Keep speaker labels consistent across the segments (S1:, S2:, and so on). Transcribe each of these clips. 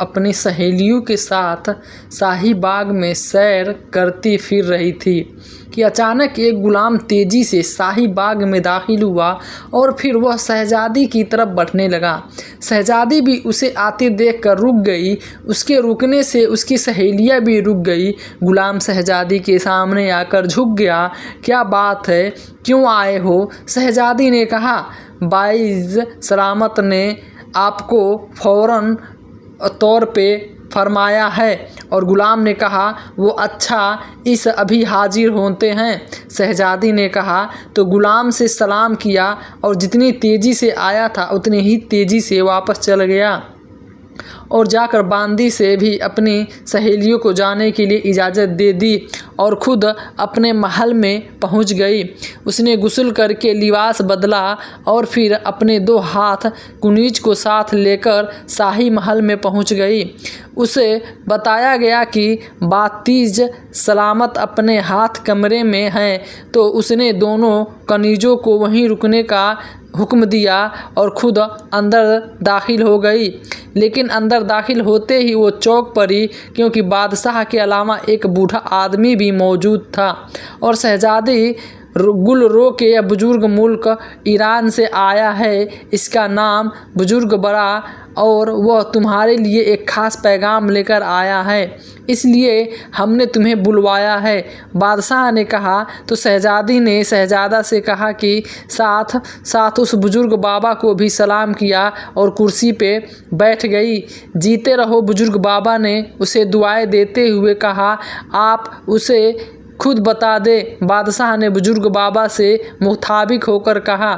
S1: अपनी सहेलियों के साथ शाही बाग में सैर करती फिर रही थी कि अचानक एक गुलाम तेज़ी से शाही बाग में दाखिल हुआ और फिर वह शहजादी की तरफ बढ़ने लगा। शहजादी भी उसे आते देखकर रुक गई। उसके रुकने से उसकी सहेलियां भी रुक गई। गुलाम शहजादी के सामने आकर झुक गया। क्या बात है, क्यों आए हो? शहजादी ने कहा। बाइज़ सलामत ने आपको फ़ौरन तौर पे फरमाया है। और गुलाम ने कहा, वो अच्छा, इस अभी हाजिर होते हैं। शहजादी ने कहा तो गुलाम से सलाम किया और जितनी तेज़ी से आया था उतनी ही तेज़ी से वापस चल गया और जाकर बांदी से भी अपनी सहेलियों को जाने के लिए इजाज़त दे दी और ख़ुद अपने महल में पहुंच गई। उसने गुस्ल करके लिबास बदला और फिर अपने 2 हाथ कुनीज को साथ लेकर शाही महल में पहुंच गई। उसे बताया गया कि बातीज सलामत अपने हाथ कमरे में हैं, तो उसने दोनों कनीजों को वहीं रुकने का हुक्म दिया और ख़ुद अंदर दाखिल हो गई। लेकिन अंदर दाखिल होते ही वो चौंक पड़ी, क्योंकि बादशाह के अलावा एक बूढ़ा आदमी भी मौजूद था और शहजादी गुलरो के यह बुज़ुर्ग मुल्क ईरान से आया है। इसका नाम बुज़ुर्ग बड़ा और वह तुम्हारे लिए एक ख़ास पैगाम लेकर आया है, इसलिए हमने तुम्हें बुलवाया है, बादशाह ने कहा। तो शहजादी ने शहजादा से कहा कि साथ साथ उस बुज़ुर्ग बाबा को भी सलाम किया और कुर्सी पे बैठ गई। जीते रहो, बुज़ुर्ग बाबा ने उसे दुआएं देते हुए कहा। आप उसे खुद बता दे, बादशाह ने बुज़ुर्ग बाबा से मुताबिक होकर कहा।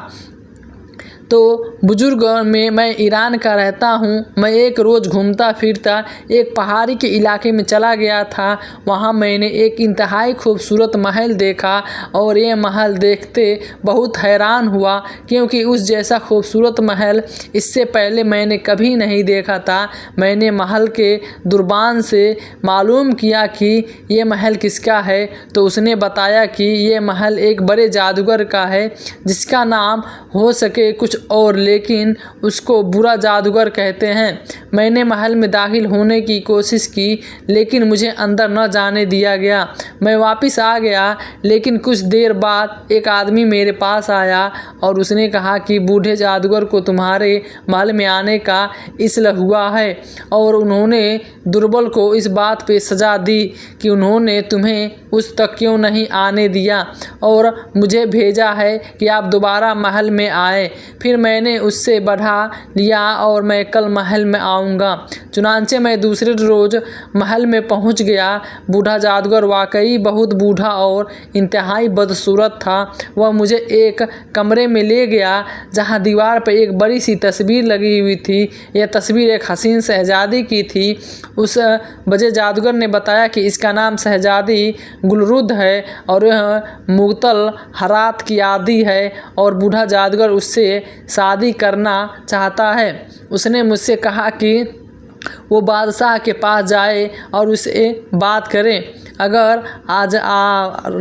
S1: तो बुज़ुर्ग में मैं ईरान का रहता हूँ। मैं एक रोज़ घूमता फिरता एक पहाड़ी के इलाके में चला गया था। वहाँ मैंने एक इंतहाई खूबसूरत महल देखा और ये महल देखते बहुत हैरान हुआ, क्योंकि उस जैसा खूबसूरत महल इससे पहले मैंने कभी नहीं देखा था। मैंने महल के दुरबान से मालूम किया कि ये महल किसका है, तो उसने बताया कि ये महल एक बड़े जादूगर का है, जिसका नाम हो सके कुछ और, लेकिन उसको बुरा जादूगर कहते हैं। मैंने महल में दाखिल होने की कोशिश की, लेकिन मुझे अंदर न जाने दिया गया। मैं वापस आ गया, लेकिन कुछ देर बाद एक आदमी मेरे पास आया और उसने कहा कि बूढ़े जादूगर को तुम्हारे महल में आने का इसलिए हुआ है और उन्होंने दुर्बल को इस बात पे सज़ा दी कि उन्होंने तुम्हें उस तक क्यों नहीं आने दिया और मुझे भेजा है कि आप दोबारा महल में आए। फिर मैंने उससे बढ़ा लिया और मैं कल महल में आऊँगा। चुनांचे मैं दूसरे रोज़ महल में पहुँच गया। बूढ़ा जादूगर वाकई बहुत बूढ़ा और इंतहाई बदसूरत था। वह मुझे एक कमरे में ले गया जहाँ दीवार पर एक बड़ी सी तस्वीर लगी हुई थी। यह तस्वीर एक हसीन शहजादी की थी। उस बड़े जादूगर ने बताया कि इसका नाम शहजादी गुलरुद है और यह मुगतल हरात की आदि है और बूढ़ा जादूगर उससे शादी करना चाहता है। उसने मुझसे कहा कि वो बादशाह के पास जाए और उससे बात करें। अगर आज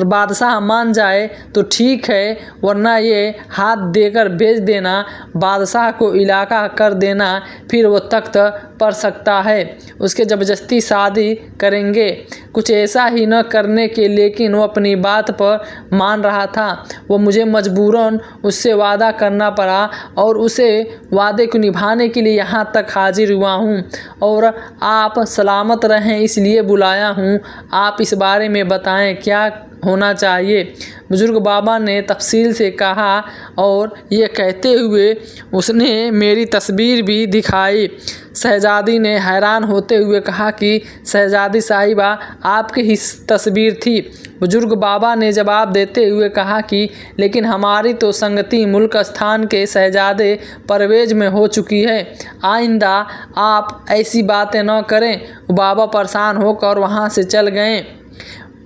S1: बादशाह मान जाए तो ठीक है, वरना ये हाथ देकर भेज देना, बादशाह को इलाका कर देना, फिर वो तख्त पर सकता है। उसके ज़बरदस्ती शादी करेंगे, कुछ ऐसा ही न करने के, लेकिन वो अपनी बात पर मान रहा था। वो मुझे मजबूरन उससे वादा करना पड़ा और उसे वादे को निभाने के लिए यहाँ तक हाजिर हुआ हूँ और आप सलामत रहें इसलिए बुलाया हूँ। आप इस बारे में बताएं, क्या होना चाहिए? बुज़ुर्ग बाबा ने तफसील से कहा और ये कहते हुए उसने मेरी तस्वीर भी दिखाई। शहजादी ने हैरान होते हुए कहा कि शहजादी साहिबा, आपकी ही तस्वीर थी। बुज़ुर्ग बाबा ने जवाब देते हुए कहा कि लेकिन हमारी तो संगति मुल्क स्थान के शहजादे परवेज़ में हो चुकी है। आइंदा आप ऐसी बातें न करें। बाबा परेशान होकर वहाँ से चल गए।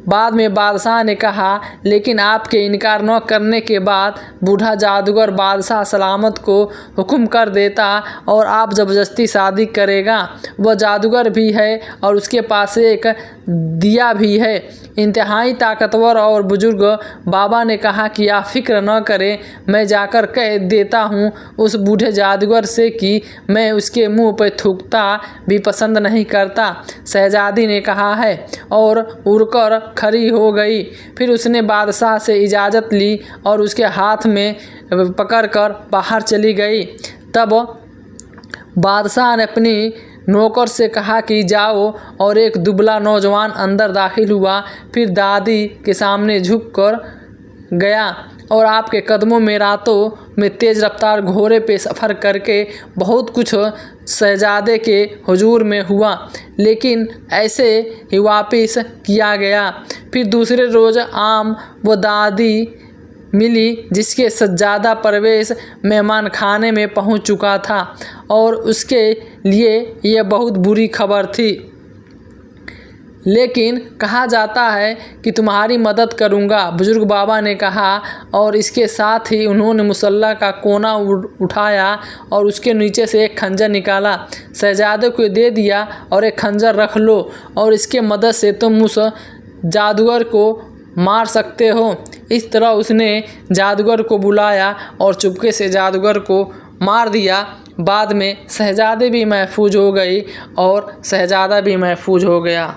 S1: बाद में बादशाह ने कहा, लेकिन आपके इनकार न करने के बाद बूढ़ा जादूगर बादशाह सलामत को हुक्म कर देता और आप ज़बरदस्ती शादी करेगा। वह जादूगर भी है और उसके पास एक दिया भी है। इंतहाई ताकतवर और बुजुर्ग बाबा ने कहा कि आप फिक्र न करें, मैं जाकर कह देता हूँ उस बूढ़े जादूगर से कि मैं उसके मुंह पर थूकता भी पसंद नहीं करता। शहजादी ने कहा है और उड़कर खड़ी हो गई। फिर उसने बादशाह से इजाज़त ली और उसके हाथ में पकड़कर बाहर चली गई। तब बादशाह ने अपनी नौकर से कहा कि जाओ, और एक दुबला नौजवान अंदर दाखिल हुआ। फिर दादी के सामने झुककर गया और आपके कदमों में रातों में तेज़ रफ्तार घोड़े पे सफ़र करके बहुत कुछ शहजादे के हुजूर में हुआ, लेकिन ऐसे ही वापस किया गया। फिर दूसरे रोज़ आम वो दादी मिली जिसके सज्जादा परवेश मेहमान खाने में पहुंच चुका था और उसके लिए यह बहुत बुरी खबर थी। लेकिन कहा जाता है कि तुम्हारी मदद करूंगा, बुजुर्ग बाबा ने कहा, और इसके साथ ही उन्होंने मुसल्ला का कोना उठाया और उसके नीचे से एक खंजर निकाला। शहजादे को दे दिया और एक खंजर रख लो और इसके मदद से तुम उस जादूगर को मार सकते हो। इस तरह उसने जादूगर को बुलाया और चुपके से जादूगर को मार दिया। बाद में शहजादी भी महफूज हो गई और शहजादा भी महफूज हो गया।